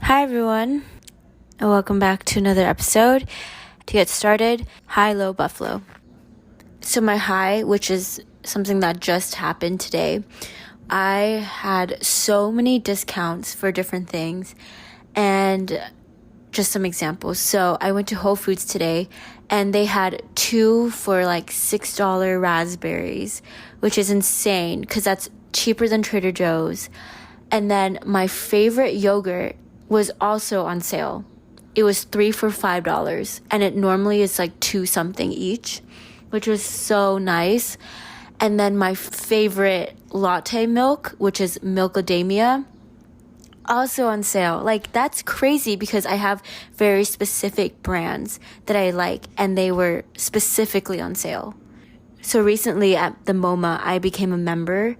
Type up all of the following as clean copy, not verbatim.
Hi everyone, and welcome back to another episode. To get started, high, low, Buffalo. So my high, which is something that just happened today, I had so many discounts for different things, and just some examples. So I went to Whole Foods today, and they had 2 for like $6 raspberries, which is insane because that's cheaper than Trader Joe's. And then my favorite yogurt was also on sale. It was 3 for $5, and it normally is like 2 something each, which was so nice. And then my favorite latte milk, which is Milkademia, also on sale. Like, that's crazy because I have very specific brands that I like, and they were specifically on sale. So recently at the MoMA, I became a member.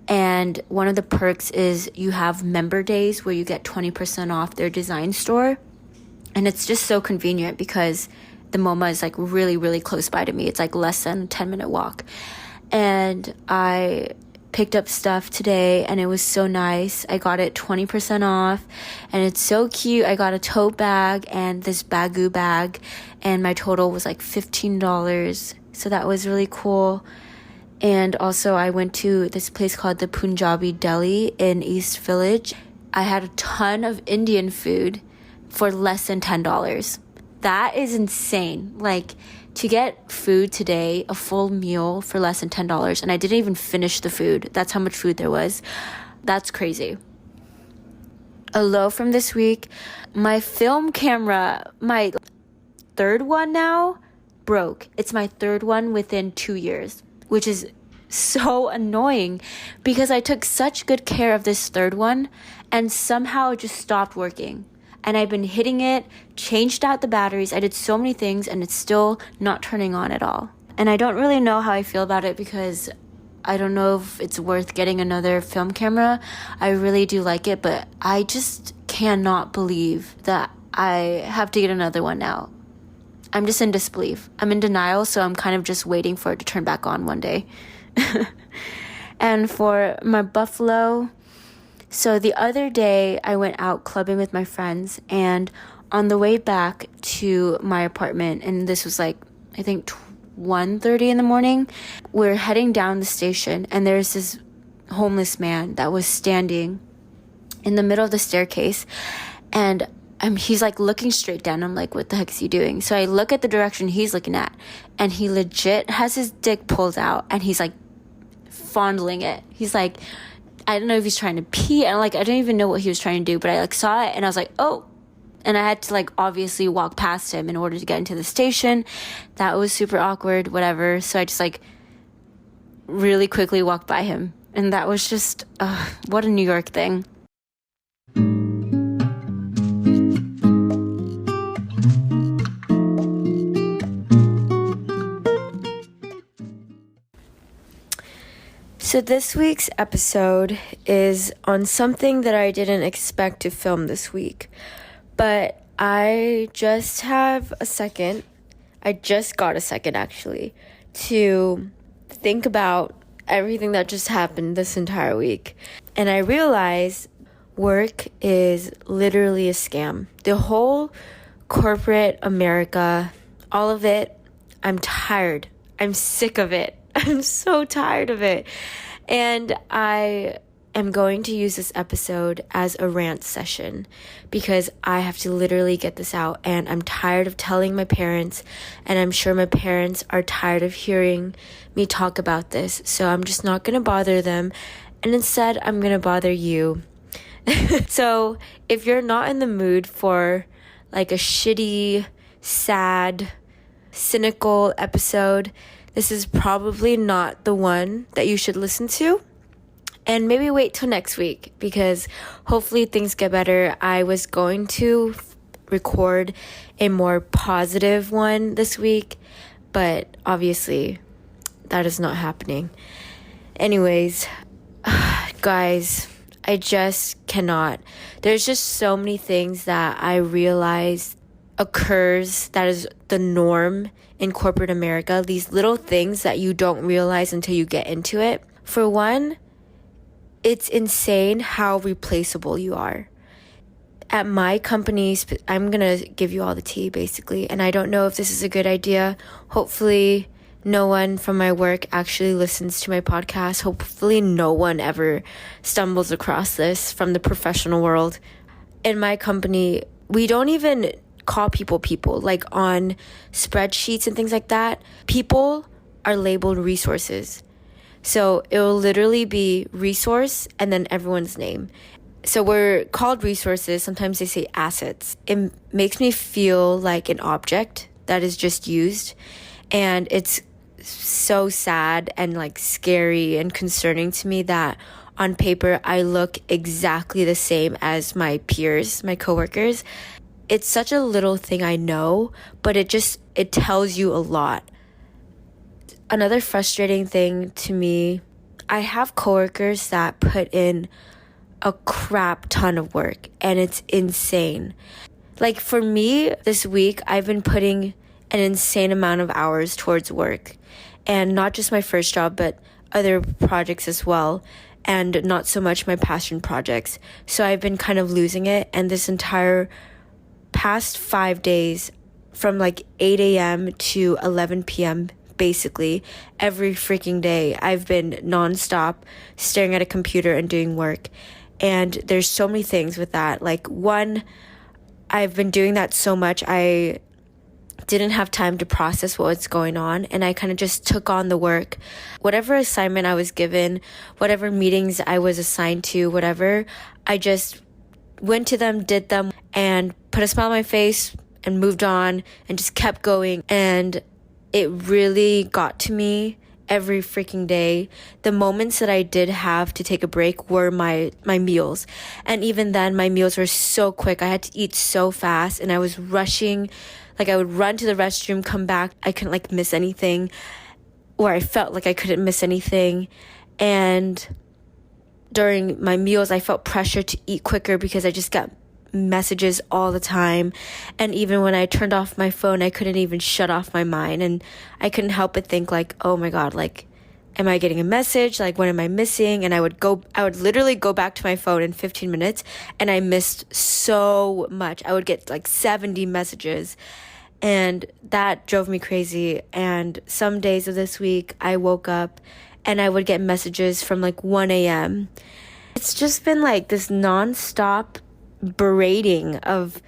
And one of the perks is you have member days where you get 20% off their design store. And it's just so convenient because the MoMA is like really, really close by to me. It's like less than a 10-minute walk. And I picked up stuff today and it was so nice. I got it 20% off and it's so cute. I got a tote bag and this Baggu bag, and my total was like $15. So that was really cool. And also I went to this place called the Punjabi Deli in East Village. I had a ton of Indian food for less than $10. That is insane. Like, to get food today, a full meal for less than $10, and I didn't even finish the food. That's how much food there was. That's crazy. A low from this week, my film camera, my third one now, broke. It's my third one within 2 years, which is so annoying because I took such good care of this third one and somehow it just stopped working. And I've been hitting it, changed out the batteries. I did so many things and it's still not turning on at all. And I don't really know how I feel about it because I don't know if it's worth getting another film camera. I really do like it, but I just cannot believe that I have to get another one now. I'm just in disbelief. I'm in denial, so I'm kind of just waiting for it to turn back on one day. And for my Buffalo, so the other day I went out clubbing with my friends, and on the way back to my apartment, and this was like, I think 1:30 in the morning, we're heading down the station, and there's this homeless man that was standing in the middle of the staircase, and he's like looking straight down. I'm like, what the heck is he doing? So I look at the direction he's looking at, and he legit has his dick pulled out and he's like fondling it. He's like, I don't know if he's trying to pee. And like, I don't even know what he was trying to do, but I like saw it and I was like, oh. And I had to like obviously walk past him in order to get into the station. That was super awkward, whatever. So I just like really quickly walked by him. And that was just, what a New York thing. So this week's episode is on something that I didn't expect to film this week, but I just have a second. I just got a second actually to think about everything that just happened this entire week. And I realized work is literally a scam. The whole corporate America, all of it, I'm tired. I'm sick of it. I'm so tired of it. And I am going to use this episode as a rant session because I have to literally get this out, and I'm tired of telling my parents, and I'm sure my parents are tired of hearing me talk about this. So I'm just not going to bother them, and instead I'm going to bother you. So if you're not in the mood for like a shitty, sad, cynical episode, this is probably not the one that you should listen to. And maybe wait till next week because hopefully things get better. I was going to record a more positive one this week, but obviously that is not happening. Anyways, guys, I just cannot. There's just so many things that I realize occurs that is the norm in corporate America. These little things that you don't realize until you get into it. For one, it's insane how replaceable you are. At my company, I'm going to give you all the tea basically, and I don't know if this is a good idea. Hopefully no one from my work actually listens to my podcast. Hopefully no one ever stumbles across this from the professional world. In my company, we don't even call people like on spreadsheets and things like that. People are labeled resources. So it will literally be resource and then everyone's name. So we're called resources. Sometimes they say assets. It makes me feel like an object that is just used. And it's so sad and like scary and concerning to me that on paper I look exactly the same as my peers, my coworkers. It's such a little thing, I know, but it tells you a lot. Another frustrating thing to me, I have coworkers that put in a crap ton of work and it's insane. Like for me this week, I've been putting an insane amount of hours towards work, and not just my first job, but other projects as well, and not so much my passion projects. So I've been kind of losing it, and this entire past 5 days from like 8 a.m. to 11 p.m. basically every freaking day, I've been nonstop staring at a computer and doing work. And there's so many things with that. Like one, I've been doing that so much, I didn't have time to process what was going on, and I kind of just took on the work. Whatever assignment I was given, whatever meetings I was assigned to, whatever, I just went to them, did them, and put a smile on my face and moved on and just kept going. And it really got to me every freaking day. The moments that I did have to take a break were my meals. And even then, my meals were so quick. I had to eat so fast and I was rushing. Like I would run to the restroom, come back. I couldn't like miss anything, or I felt like I couldn't miss anything. And during my meals, I felt pressure to eat quicker because I just got messages all the time. And even when I turned off my phone, I couldn't even shut off my mind, and I couldn't help but think like, oh my god, like, am I getting a message? Like, what am I missing? And I would literally go back to my phone in 15 minutes, and I missed so much. I would get like 70 messages, and that drove me crazy. And some days of this week, I woke up and I would get messages from like 1 a.m. It's just been like this nonstop berating of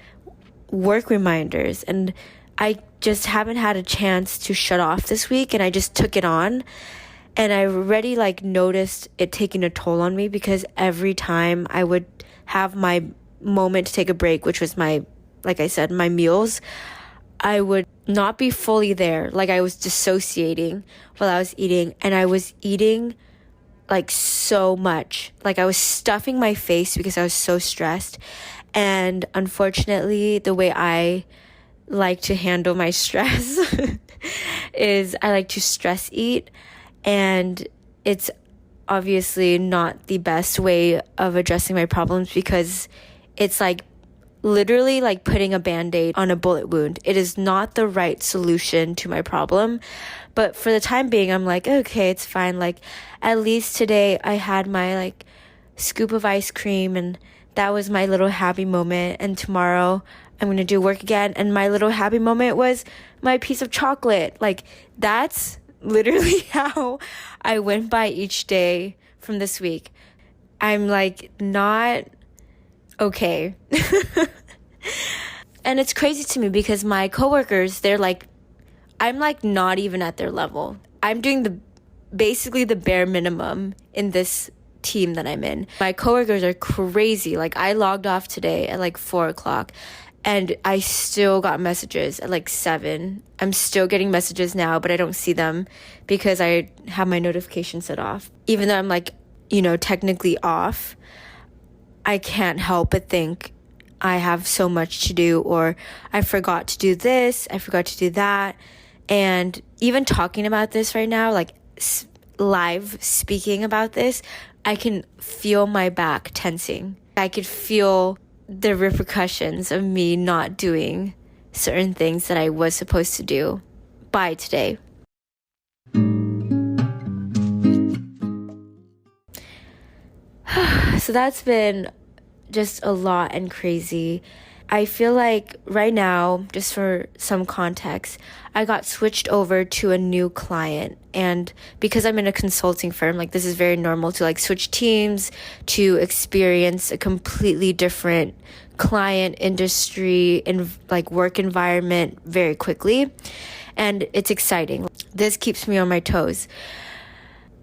work reminders, and I just haven't had a chance to shut off this week, and I just took it on, and I already like noticed it taking a toll on me, because every time I would have my moment to take a break, which was like I said, my meals, I would not be fully there. Like I was dissociating while I was eating, and I was eating like so much. Like I was stuffing my face because I was so stressed. And unfortunately, the way I like to handle my stress is I like to stress eat, and it's obviously not the best way of addressing my problems, because it's like literally like putting a band-aid on a bullet wound. It is not the right solution to my problem. But for the time being, I'm like, okay, it's fine. Like, at least today I had my like scoop of ice cream, and that was my little happy moment. And tomorrow I'm going to do work again, and my little happy moment was my piece of chocolate. Like, that's literally how I went by each day from this week. I'm like not okay. And it's crazy to me because my coworkers, they're like, I'm like not even at their level. I'm doing basically the bare minimum in this team that I'm in. My coworkers are crazy. Like I logged off today at like 4:00, and I still got messages at like 7. I'm still getting messages now, but I don't see them because I have my notification set off. Even though I'm like, technically off, I can't help but think I have so much to do, or I forgot to do this, I forgot to do that. And even talking about this right now, like live speaking about this, I can feel my back tensing. I could feel the repercussions of me not doing certain things that I was supposed to do by today. So that's been just a lot and crazy. I feel like right now, just for some context, I got switched over to a new client. And because I'm in a consulting firm, like this is very normal to like switch teams, to experience a completely different client industry and like work environment very quickly. And it's exciting. This keeps me on my toes.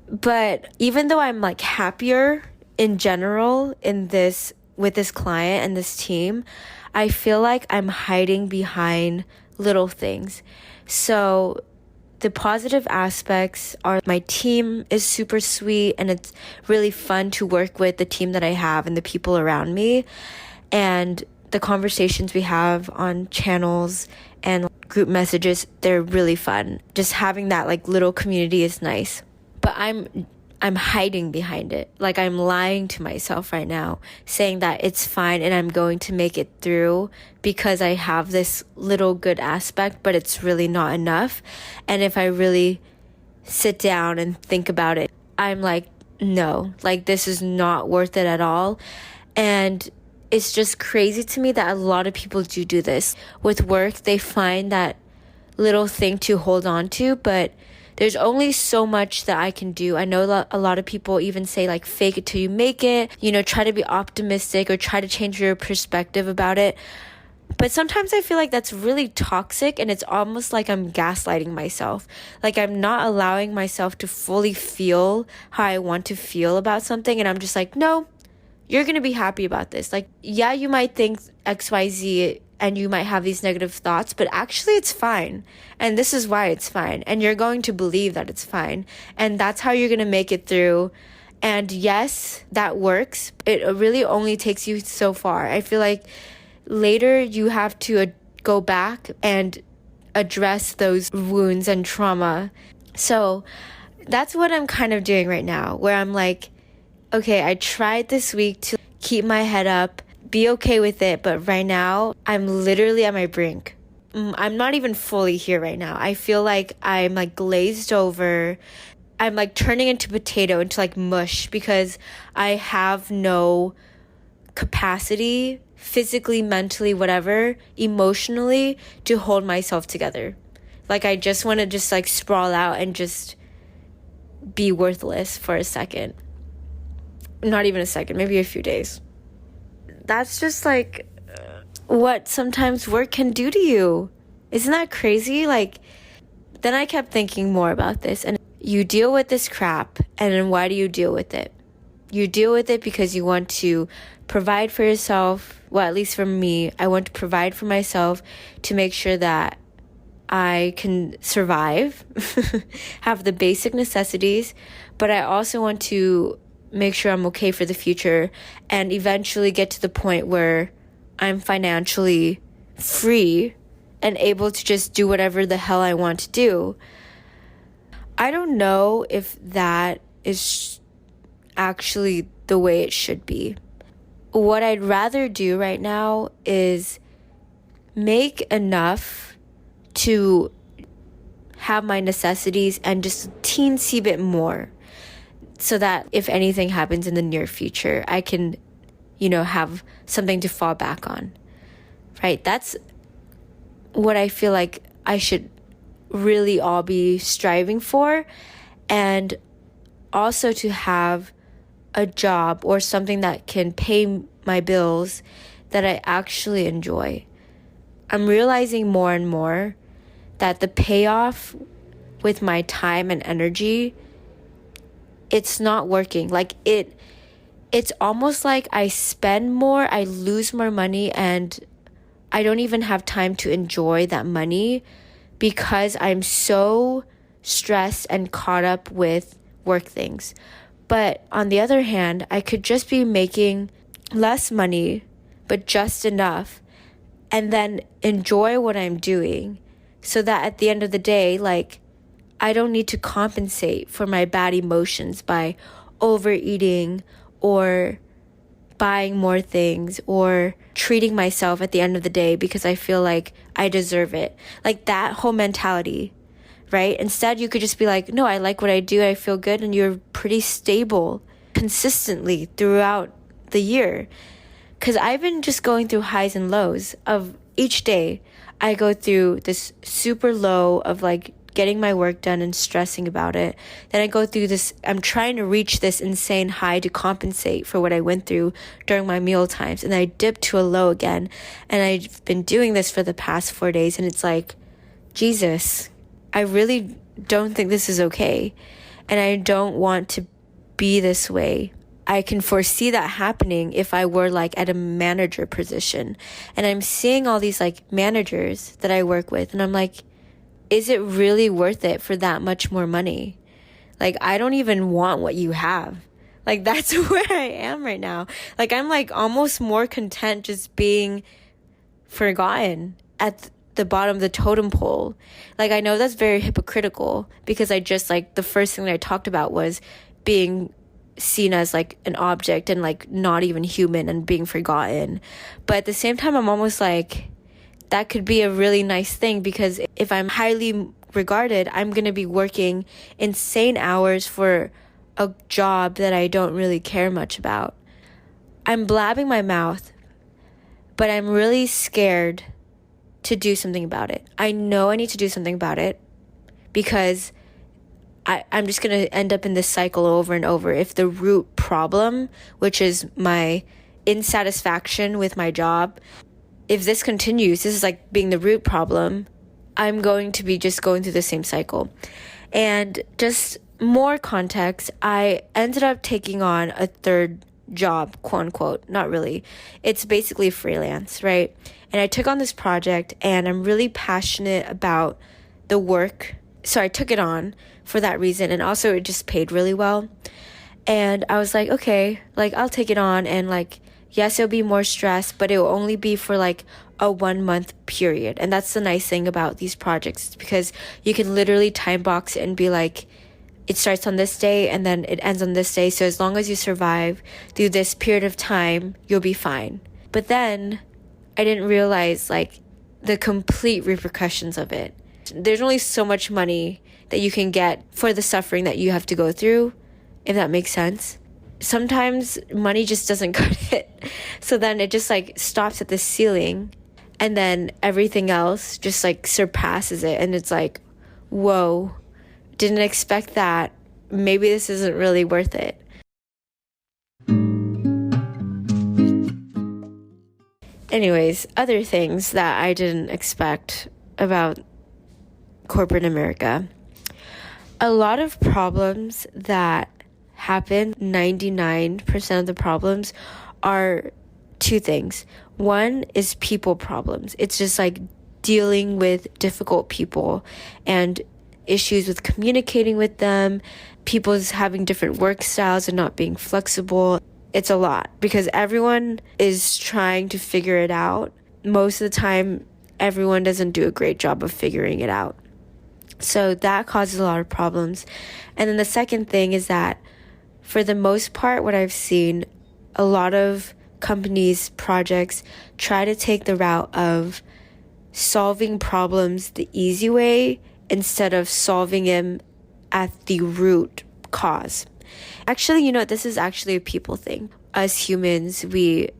But even though I'm like happier in general with this client and this team, I feel like I'm hiding behind little things. So the positive aspects are my team is super sweet and it's really fun to work with the team that I have and the people around me. And the conversations we have on channels and group messages, they're really fun. Just having that like little community is nice. But I'm hiding behind it. Like I'm lying to myself right now, saying that it's fine and I'm going to make it through because I have this little good aspect, but it's really not enough. And if I really sit down and think about it, I'm like, no, like this is not worth it at all. And it's just crazy to me that a lot of people do this. With work, they find that little thing to hold on to, but there's only so much that I can do. I know a lot of people even say like fake it till you make it, try to be optimistic or try to change your perspective about it. But sometimes I feel like that's really toxic and it's almost like I'm gaslighting myself. Like I'm not allowing myself to fully feel how I want to feel about something. And I'm just like, no, you're going to be happy about this. Like, yeah, you might think XYZ and you might have these negative thoughts, but actually it's fine. And this is why it's fine. And you're going to believe that it's fine. And that's how you're going to make it through. And yes, that works. It really only takes you so far. I feel like later you have to go back and address those wounds and trauma. So that's what I'm kind of doing right now, where I'm like, okay, I tried this week to keep my head up, be okay with it, but right now I'm literally at my brink. I'm not even fully here right now. I feel like I'm like glazed over. I'm like turning into potato, into like mush, because I have no capacity, physically, mentally, whatever, emotionally, to hold myself together. Like I just want to just like sprawl out and just be worthless for a second. Not even a second, maybe a few days. That's just like what sometimes work can do to you. Isn't that crazy? Like, then I kept thinking more about this. And you deal with this crap, and then why do you deal with it? You deal with it because you want to provide for yourself. Well, at least for me, I want to provide for myself to make sure that I can survive, have the basic necessities, but I also want to make sure I'm okay for the future and eventually get to the point where I'm financially free and able to just do whatever the hell I want to do. I don't know if that is actually the way it should be. What I'd rather do right now is make enough to have my necessities and just a teensy bit more, so that if anything happens in the near future, I can, have something to fall back on, right? That's what I feel like I should really all be striving for. And also to have a job or something that can pay my bills that I actually enjoy. I'm realizing more and more that the payoff with my time and energy, it's not working. Like it's almost like I spend more, I lose more money, and I don't even have time to enjoy that money because I'm so stressed and caught up with work things. But on the other hand, I could just be making less money, but just enough, and then enjoy what I'm doing, so that at the end of the day, like, I don't need to compensate for my bad emotions by overeating or buying more things or treating myself at the end of the day because I feel like I deserve it. Like that whole mentality, right? Instead, you could just be like, no, I like what I do. I feel good. And you're pretty stable consistently throughout the year. Because I've been just going through highs and lows of each day. I go through this super low of like getting my work done and stressing about it. Then I go through this, I'm trying to reach this insane high to compensate for what I went through during my meal times. And I dip to a low again. And I've been doing this for the past 4 days. And it's like, Jesus, I really don't think this is okay. And I don't want to be this way. I can foresee that happening if I were like at a manager position. And I'm seeing all these like managers that I work with. And I'm like, is it really worth it for that much more money? Like, I don't even want what you have. Like, that's where I am right now. Like, I'm like almost more content just being forgotten at the bottom of the totem pole. Like, I know that's very hypocritical because I just like the first thing that I talked about was being seen as like an object and like not even human and being forgotten. But at the same time, I'm almost like, that could be a really nice thing because if I'm highly regarded, I'm going to be working insane hours for a job that I don't really care much about. I'm blabbing my mouth, but I'm really scared to do something about it. I know I need to do something about it because I'm just going to end up in this cycle over and over. If the root problem, which is my insatisfaction with my job, if this continues, this is like being the root problem, I'm going to be just going through the same cycle. And just more context, I ended up taking on a third job, quote unquote. Not really. It's basically freelance, right? And I took on this project and I'm really passionate about the work. So I took it on for that reason. And also it just paid really well. And I was like, okay, like I'll take it on and like, yes, it'll be more stress, but it will only be for like a 1 month period. And that's the nice thing about these projects because you can literally time box it and be like, it starts on this day and then it ends on this day. So as long as you survive through this period of time, you'll be fine. But then I didn't realize like the complete repercussions of it. There's only so much money that you can get for the suffering that you have to go through, if that makes sense. Sometimes money just doesn't cut it. So then it just like stops at the ceiling and then everything else just like surpasses it. And it's like, whoa, didn't expect that. Maybe this isn't really worth it. Anyways, other things that I didn't expect about corporate America. A lot of problems that happen, 99% of the problems are two things. One is people problems. It's just like dealing with difficult people and issues with communicating with them, people's having different work styles and not being flexible. It's a lot because everyone is trying to figure it out. Most of the time, everyone doesn't do a great job of figuring it out. So that causes a lot of problems. And then the second thing is that for the most part, what I've seen, a lot of companies, projects try to take the route of solving problems the easy way instead of solving them at the root cause. Actually, this is actually a people thing. Us humans, we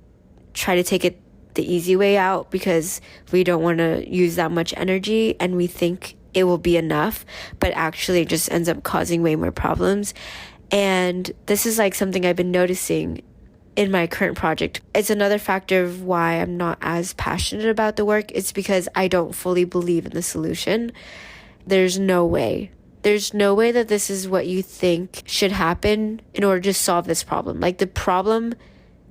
try to take it the easy way out because we don't want to use that much energy and we think it will be enough, but actually it just ends up causing way more problems. And this is like something I've been noticing in my current project. It's another factor of why I'm not as passionate about the work. It's because I don't fully believe in the solution. There's no way that this is what you think should happen in order to solve this problem. Like the problem,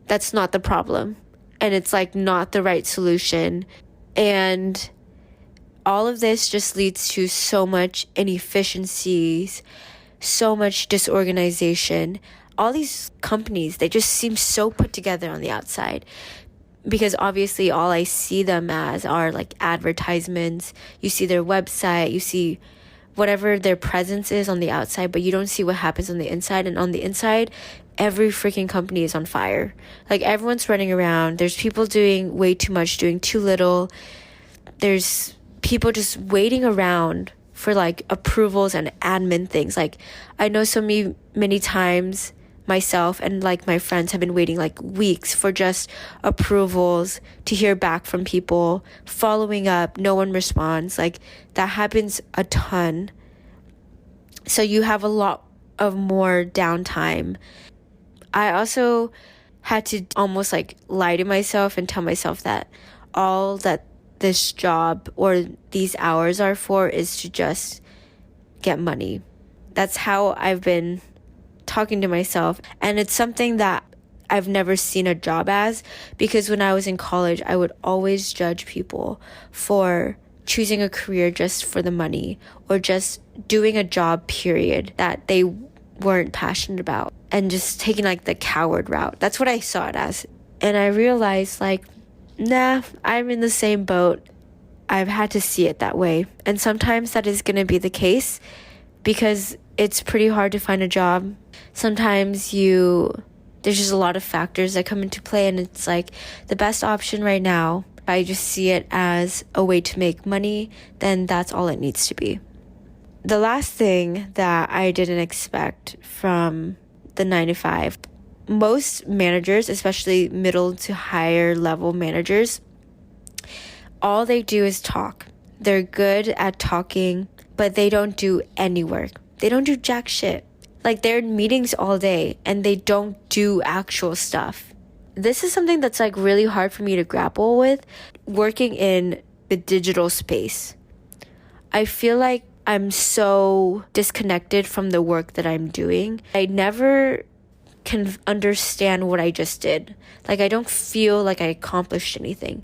that's not the problem. And it's like not the right solution. And all of this just leads to so much inefficiencies, so much disorganization. All these companies, they just seem so put together on the outside because obviously all I see them as are like advertisements. You see their website, you see whatever their presence is on the outside, but you don't see what happens on the inside. And on the inside, every freaking company is on fire. Like everyone's running around. There's people doing way too much, doing too little. There's people just waiting around for like approvals and admin things. Like I know many times myself and like my friends have been waiting like weeks for just approvals to hear back from people, following up, no one responds. Like that happens a ton. So you have a lot of more downtime. I also had to almost like lie to myself and tell myself that all that this job or these hours are for is to just get money. That's how I've been talking to myself. And it's something that I've never seen a job as, because when I was in college, I would always judge people for choosing a career just for the money or just doing a job, period, that they weren't passionate about and just taking like the coward route. That's what I saw it as. And I realized like, nah, I'm in the same boat. I've had to see it that way. And sometimes that is going to be the case because it's pretty hard to find a job. Sometimes there's just a lot of factors that come into play, and it's like the best option right now, I just see it as a way to make money, then that's all it needs to be. The last thing that I didn't expect from the 9 to 5, most managers, especially middle to higher level managers, all they do is talk. They're good at talking, but they don't do any work. They don't do jack shit. Like they're in meetings all day and they don't do actual stuff. This is something that's like really hard for me to grapple with working in the digital space. I feel like I'm so disconnected from the work that I'm doing. I never can understand what I just did. Like I don't feel like I accomplished anything.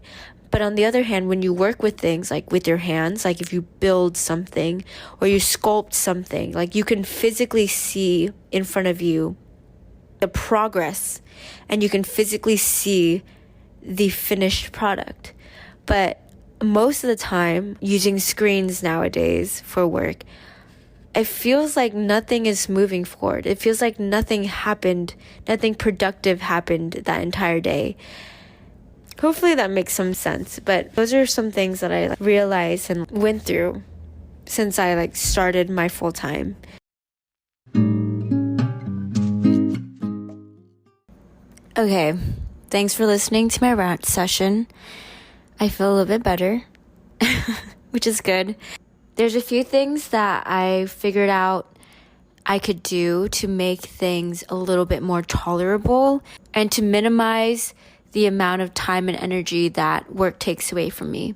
But on the other hand, when you work with things like with your hands, like if you build something or you sculpt something, like you can physically see in front of you the progress and you can physically see the finished product. But most of the time, using screens nowadays for work, it feels like nothing is moving forward. It feels like nothing happened, nothing productive happened that entire day. Hopefully that makes some sense, but those are some things that I realized and went through since I started my full time. Okay, thanks for listening to my rant session. I feel a little bit better, which is good. There's a few things that I figured out I could do to make things a little bit more tolerable and to minimize the amount of time and energy that work takes away from me.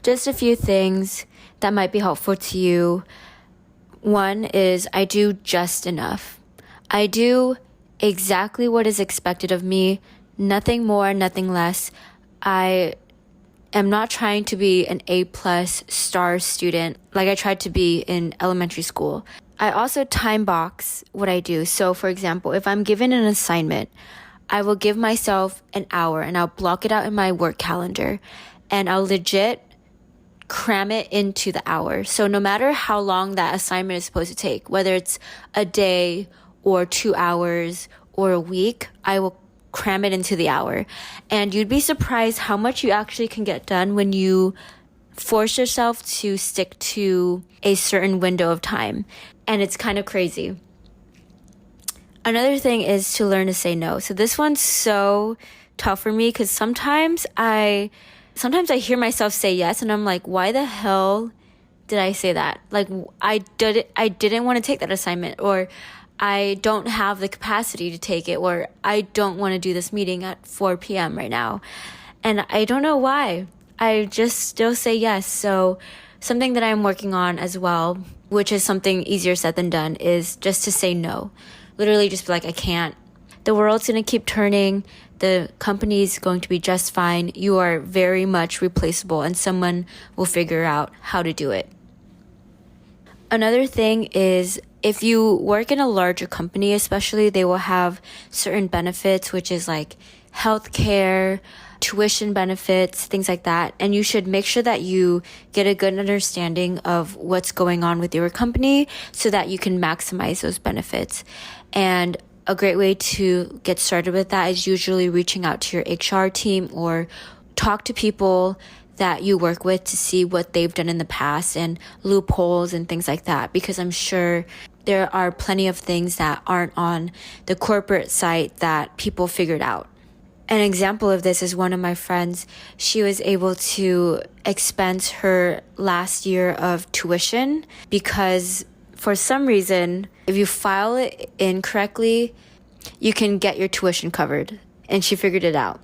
Just a few things that might be helpful to you. One is I do just enough. I do exactly what is expected of me, nothing more, nothing less. I am not trying to be an A+ star student like I tried to be in elementary school. I also time box what I do. So for example, if I'm given an assignment, I will give myself an hour and I'll block it out in my work calendar and I'll legit cram it into the hour. So no matter how long that assignment is supposed to take, whether it's a day or 2 hours or a week, I will cram it into the hour. And you'd be surprised how much you actually can get done when you force yourself to stick to a certain window of time. And it's kind of crazy. Another thing is to learn to say no. So this one's so tough for me because sometimes I hear myself say yes and I'm like, why the hell did I say that? Like I didn't want to take that assignment, or I don't have the capacity to take it, or I don't want to do this meeting at 4 p.m. right now. And I don't know why. I just still say yes. So something that I'm working on as well, which is something easier said than done, is just to say no. Literally just be like, I can't. The world's going to keep turning. The company's going to be just fine. You are very much replaceable and someone will figure out how to do it. Another thing is if you work in a larger company, especially, they will have certain benefits, which is like healthcare, tuition benefits, things like that. And you should make sure that you get a good understanding of what's going on with your company so that you can maximize those benefits. And a great way to get started with that is usually reaching out to your HR team or talk to people that you work with to see what they've done in the past and loopholes and things like that, because I'm sure there are plenty of things that aren't on the corporate site that people figured out. An example of this is one of my friends. She was able to expense her last year of tuition because for some reason, if you file it incorrectly, you can get your tuition covered. And she figured it out.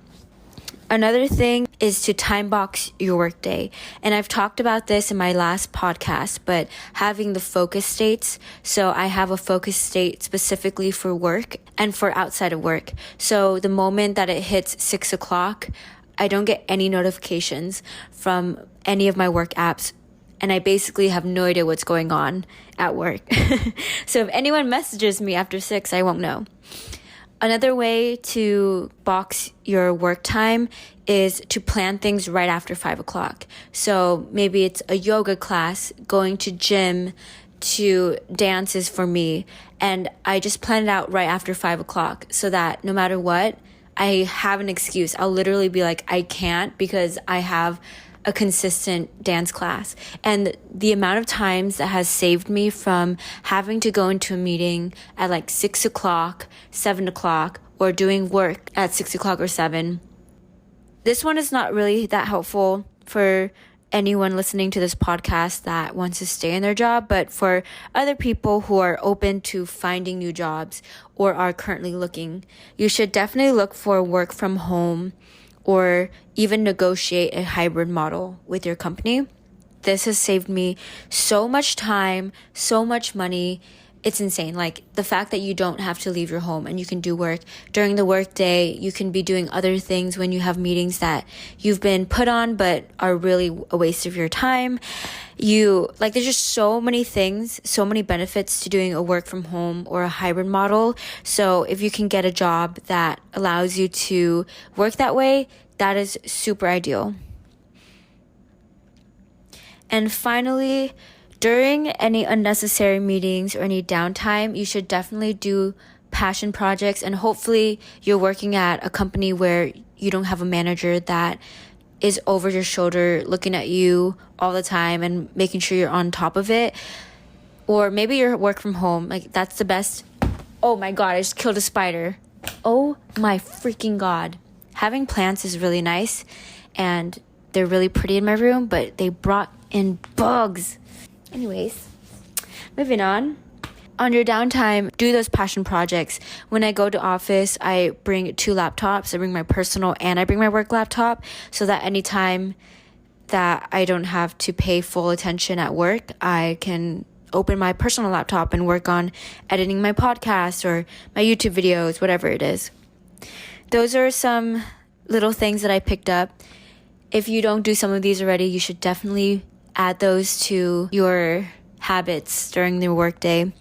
Another thing is to time box your workday. And I've talked about this in my last podcast, but having the focus states. So I have a focus state specifically for work and for outside of work. So the moment that it hits 6 o'clock, I don't get any notifications from any of my work apps. And I basically have no idea what's going on at work. So if anyone messages me after 6, I won't know. Another way to box your work time is to plan things right after 5 o'clock. So maybe it's a yoga class, going to gym, to dances for me. And I just plan it out right after 5 o'clock so that no matter what, I have an excuse. I'll literally be like, I can't because I have a consistent dance class. And the amount of times that has saved me from having to go into a meeting at like 6 o'clock, 7 o'clock, or doing work at 6 o'clock or 7. This one is not really that helpful for anyone listening to this podcast that wants to stay in their job, but for other people who are open to finding new jobs or are currently looking, you should definitely look for work from home or even negotiate a hybrid model with your company. This has saved me so much time, so much money. It's insane. Like the fact that you don't have to leave your home and you can do work during the workday. You can be doing other things when you have meetings that you've been put on but are really a waste of your time. There's just so many things, so many benefits to doing a work from home or a hybrid model. So if you can get a job that allows you to work that way, that is super ideal. And finally, during any unnecessary meetings or any downtime, you should definitely do passion projects. And hopefully you're working at a company where you don't have a manager that is over your shoulder looking at you all the time and making sure you're on top of it. Or maybe you're work from home. Like that's the best. Oh my God, I just killed a spider. Oh my freaking God. Having plants is really nice and they're really pretty in my room, but they brought in bugs. Anyways, moving on. On your downtime, do those passion projects. When I go to office, I bring 2 laptops. I bring my personal and I bring my work laptop so that anytime that I don't have to pay full attention at work, I can open my personal laptop and work on editing my podcast or my YouTube videos, whatever it is. Those are some little things that I picked up. If you don't do some of these already, you should definitely add those to your habits during the workday.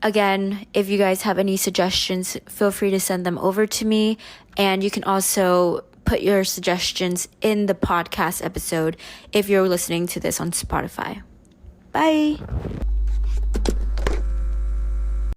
Again, if you guys have any suggestions, feel free to send them over to me. And you can also put your suggestions in the podcast episode if you're listening to this on Spotify. Bye.